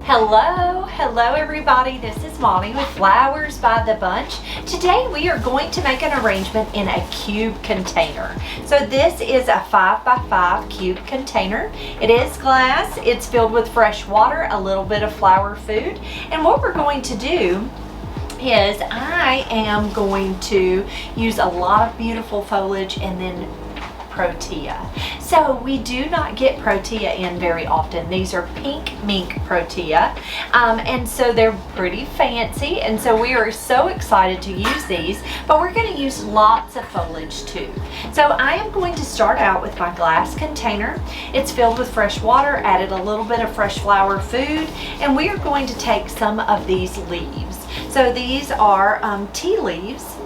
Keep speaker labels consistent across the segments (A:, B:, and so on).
A: Hello everybody, this is Mommy with Flowers by the Bunch. Today we are going to make an arrangement in a cube container. So this is a 5x5 cube container. It is glass, it's filled with fresh water, a little bit of flower food, and what we're going to do is I am going to use a lot of beautiful foliage and then Protea. So we do not get Protea in very often. These are pink mink Protea, and so they're pretty fancy, and so we are so excited to use these, but we're going to use lots of foliage too. So I am going to start out with my glass container. It's filled with fresh water, added a little bit of fresh flower food, and we are going to take some of these leaves. So these are tea leaves,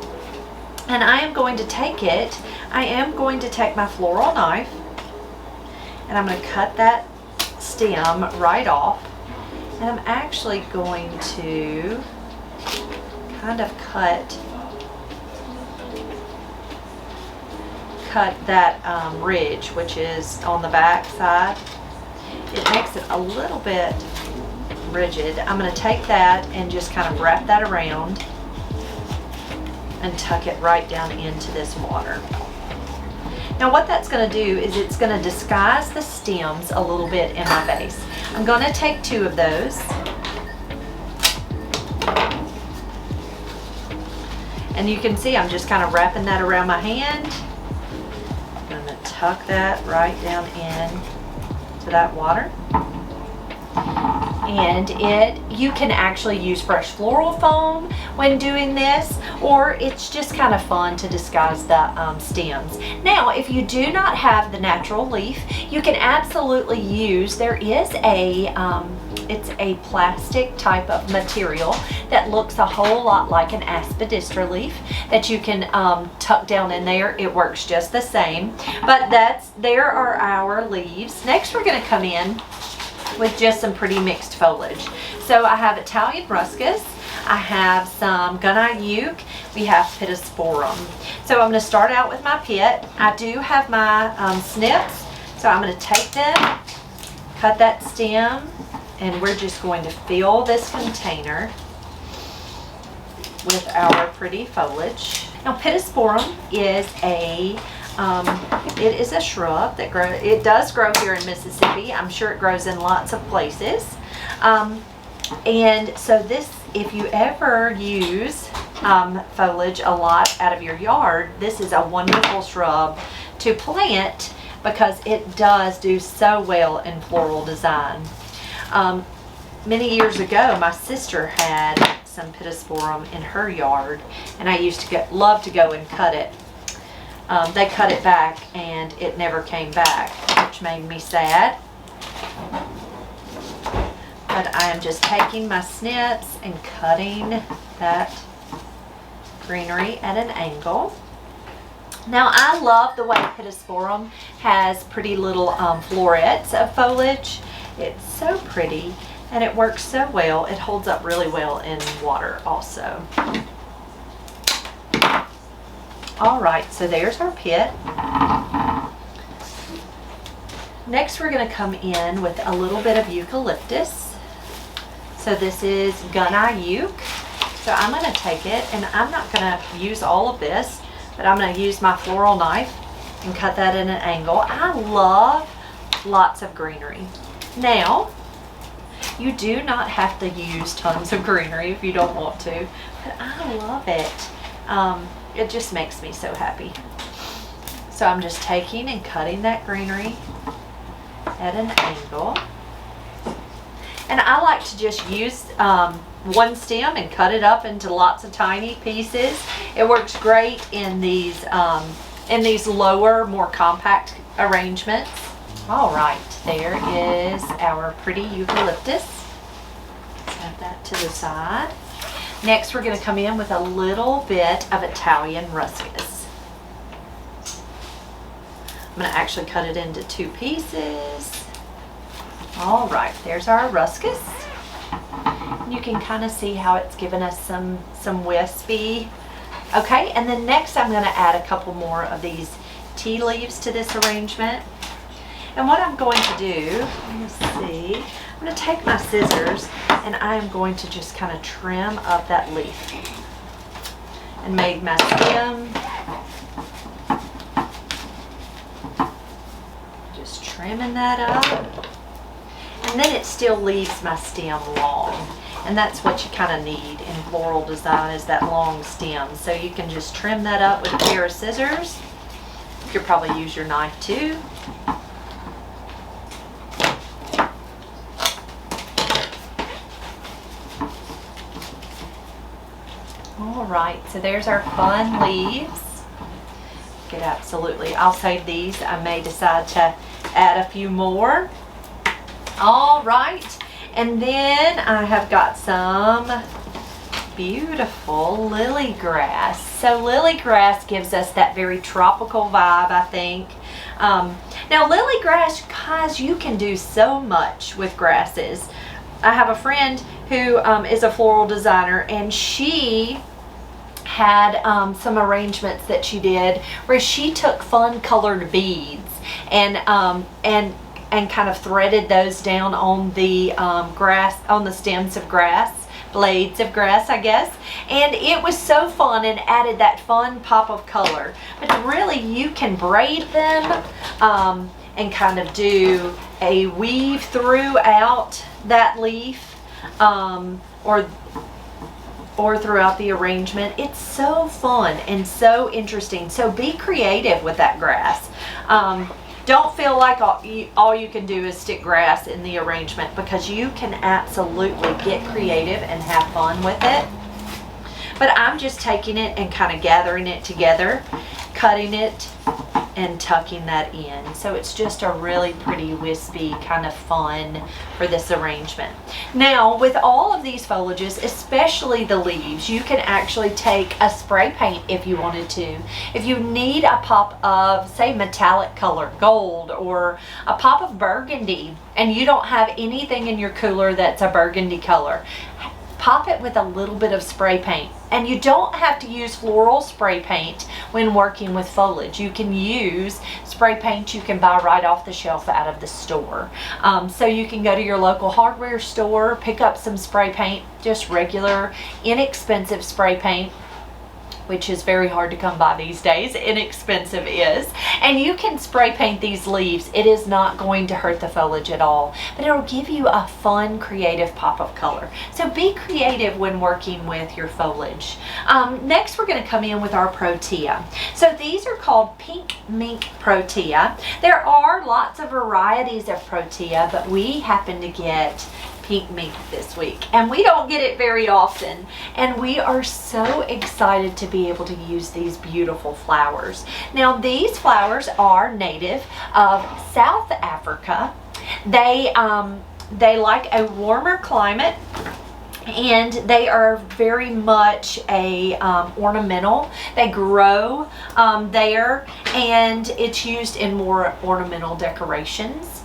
A: and I am going to take my floral knife, and I'm going to cut that stem right off, and I'm actually going to kind of cut that ridge, which is on the back side. It makes it a little bit rigid. I'm going to take that and just kind of wrap that around and tuck it right down into this water. Now what that's going to do is it's going to disguise the stems a little bit in my vase. I'm going to take 2 of those, and you can see I'm just kind of wrapping that around my hand. I'm going to tuck that right down in to that water. And you can actually use fresh floral foam when doing this, or it's just kind of fun to disguise the stems. Now, if you do not have the natural leaf, you can absolutely use, there is it's a plastic type of material that looks a whole lot like an aspidistra leaf that you can tuck down in there. It works just the same, but there are our leaves. Next, we're going to come in with just some pretty mixed foliage. So I have Italian ruscus, I have some gunni uke, we have pittosporum. So I'm going to start out with my pit. I do have my snips, so I'm going to take them, cut that stem, and we're just going to fill this container with our pretty foliage. Now pittosporum is it is a shrub that grows. It does grow here in Mississippi. I'm sure it grows in lots of places. And so this, if you ever use foliage a lot out of your yard, this is a wonderful shrub to plant because it does do so well in floral design. Many years ago, my sister had some pittosporum in her yard, and I used to love to go and cut it. They cut it back and it never came back, which made me sad. But I am just taking my snips and cutting that greenery at an angle. Now I love the way pittosporum has pretty little florets of foliage. It's so pretty and it works so well. It holds up really well in water also. All right, so there's our pit. Next, we're going to come in with a little bit of eucalyptus. So this is gunni uke. So I'm going to take it, and I'm not going to use all of this, but I'm going to use my floral knife and cut that in an angle. I love lots of greenery. Now, you do not have to use tons of greenery if you don't want to, but I love it. It just makes me so happy. So I'm just taking and cutting that greenery at an angle. And I like to just use one stem and cut it up into lots of tiny pieces. It works great in these lower, more compact arrangements. All right, there is our pretty eucalyptus. Set that to the side. Next, we're going to come in with a little bit of Italian ruscus. I'm going to actually cut it into 2 pieces. All right, there's our ruscus. You can kind of see how it's given us some wispy. Okay, and then next I'm going to add a couple more of these tea leaves to this arrangement. And what I'm going to do, let's see, I'm going to take my scissors and I am going to just kind of trim up that leaf and make my stem. Just trimming that up. And then it still leaves my stem long. And that's what you kind of need in floral design, is that long stem. So you can just trim that up with a pair of scissors. You could probably use your knife too. All right, so there's our fun leaves. Good, absolutely. I'll save these. I may decide to add a few more. All right, and then I have got some beautiful lily grass. So lily grass gives us that very tropical vibe, I think. Now lily grass, guys, you can do so much with grasses. I have a friend who is a floral designer, and she had some arrangements that she did where she took fun colored beads and kind of threaded those down on the grass, on the stems of grass, blades of grass, I guess. And it was so fun and added that fun pop of color. But really, you can braid them and kind of do a weave throughout that leaf or throughout the arrangement. It's so fun and so interesting. So be creative with that grass. Don't feel like all you can do is stick grass in the arrangement, because you can absolutely get creative and have fun with it. But I'm just taking it and kind of gathering it together, cutting it and tucking that in. So it's just a really pretty wispy kind of fun for this arrangement. Now with all of these foliages, especially the leaves, you can actually take a spray paint if you wanted to. If you need a pop of, say, metallic color, gold, or a pop of burgundy, and you don't have anything in your cooler that's a burgundy color, pop it with a little bit of spray paint. And you don't have to use floral spray paint when working with foliage. You can use spray paint you can buy right off the shelf out of the store. So you can go to your local hardware store, pick up some spray paint, just regular, inexpensive spray paint, which is very hard to come by these days. Inexpensive is. And you can spray paint these leaves. It is not going to hurt the foliage at all, but it'll give you a fun, creative pop of color. So be creative when working with your foliage. Next, we're going to come in with our Protea. So these are called pink mink Protea. There are lots of varieties of Protea, but we happen to get pink mink this week, and we don't get it very often, and we are so excited to be able to use these beautiful flowers. Now these flowers are native of South Africa. They like a warmer climate, and they are very much a ornamental. They grow there, and it's used in more ornamental decorations.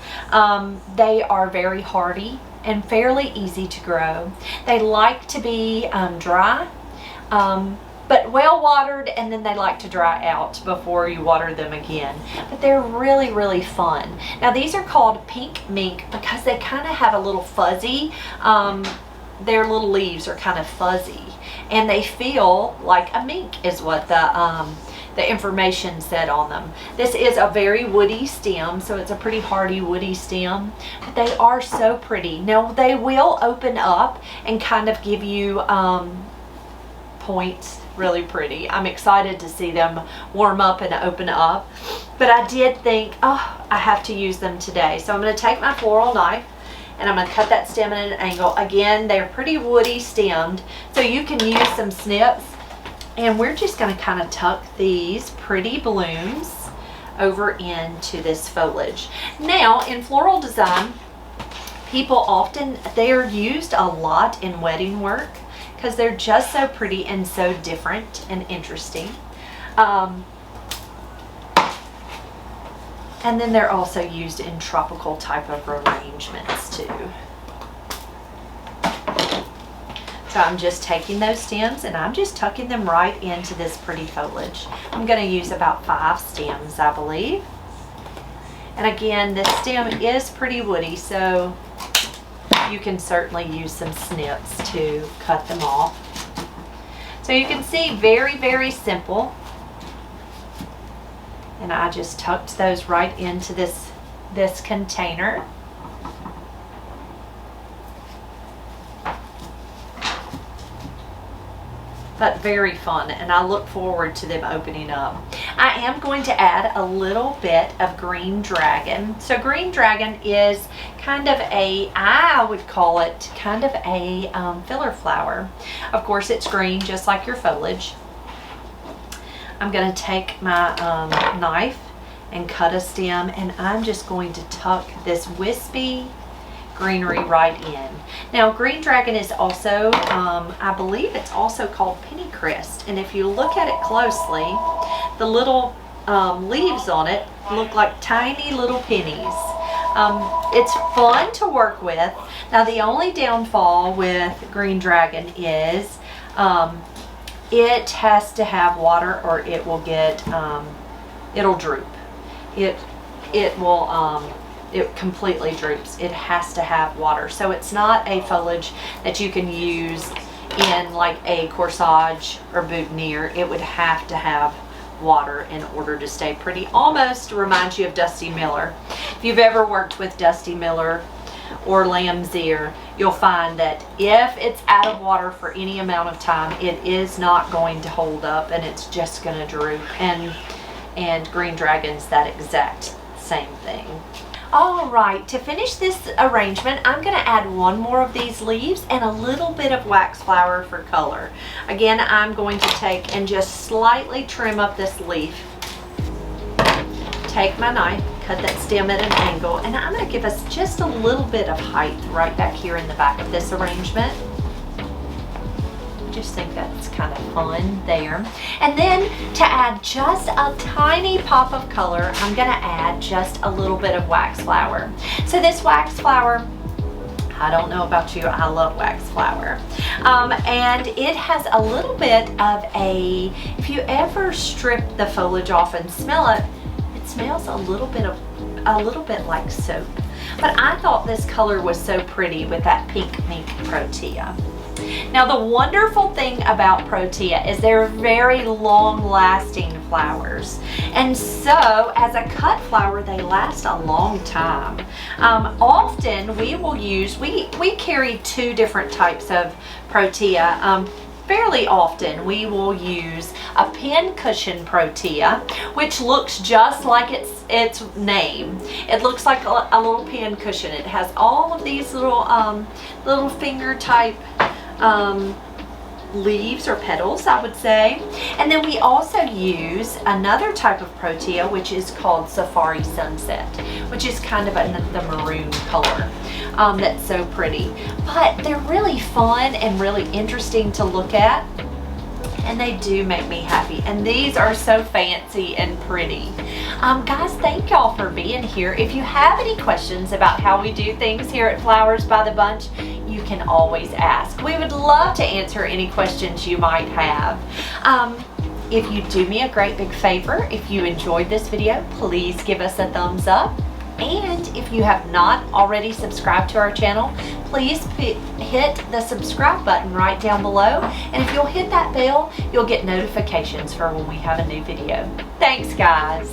A: They are very hardy and fairly easy to grow. They like to be dry, but well watered, and then they like to dry out before you water them again. But they're really, really fun. Now these are called pink mink because they kind of have a little fuzzy, their little leaves are kind of fuzzy, and they feel like a mink is what the information said on them. This is a very woody stem, so it's a pretty hardy woody stem, but they are so pretty. Now they will open up and kind of give you points, really pretty. I'm excited to see them warm up and open up, but I did think, oh, I have to use them today. So I'm going to take my floral knife and I'm going to cut that stem at an angle. Again, they're pretty woody stemmed, so you can use some snips. And we're just going to kind of tuck these pretty blooms over into this foliage. Now, in floral design, people often, they are used a lot in wedding work because they're just so pretty and so different and interesting. And then they're also used in tropical type of arrangements too. So I'm just taking those stems and I'm just tucking them right into this pretty foliage. I'm going to use about 5 stems, I believe. And again, this stem is pretty woody, so you can certainly use some snips to cut them off. So you can see, very, very simple. And I just tucked those right into this container. But very fun, and I look forward to them opening up. I am going to add a little bit of green dragon. So green dragon is kind of I would call it kind of a filler flower. Of course, it's green just like your foliage. I'm going to take my knife and cut a stem, and I'm just going to tuck this wispy greenery right in. Now, green dragon is also, I believe it's also called pennycrest, and if you look at it closely, the little leaves on it look like tiny little pennies. It's fun to work with. Now, the only downfall with green dragon is it has to have water or it will get, it'll droop. It completely droops. It has to have water. So it's not a foliage that you can use in like a corsage or boutonniere. It would have to have water in order to stay pretty. Almost reminds you of Dusty Miller. If you've ever worked with Dusty Miller or lamb's ear, you'll find that if it's out of water for any amount of time, it is not going to hold up and it's just going to droop. And green dragon's that exact same thing. All right, to finish this arrangement, I'm going to add one more of these leaves and a little bit of wax flower for color. Again, I'm going to take and just slightly trim up this leaf. Take my knife, cut that stem at an angle, and I'm going to give us just a little bit of height right back here in the back of this arrangement. Just think that's kind of fun there. And then to add just a tiny pop of color, I'm going to add just a little bit of wax flower. So this wax flower, I don't know about you, I love wax flower. And it has a little bit of if you ever strip the foliage off and smell it, it smells a little bit like soap. But I thought this color was so pretty with that pink mink Protea. Now, the wonderful thing about Protea is they're very long-lasting flowers, and so as a cut flower they last a long time. Often we will use, we carry two different types of Protea. Fairly often we will use a pin cushion Protea, which looks just like its name. It looks like a little pin cushion. It has all of these little finger type leaves or petals, I would say. And then we also use another type of Protea, which is called Safari Sunset, which is kind of the maroon color. That's so pretty. But they're really fun and really interesting to look at, and they do make me happy. And these are so fancy and pretty. Guys, thank y'all for being here. If you have any questions about how we do things here at Flowers by the Bunch, you can always ask. We would love to answer any questions you might have. If you do me a great big favor, if you enjoyed this video, please give us a thumbs up. And if you have not already subscribed to our channel, please hit the subscribe button right down below. And if you'll hit that bell, you'll get notifications for when we have a new video. Thanks, guys.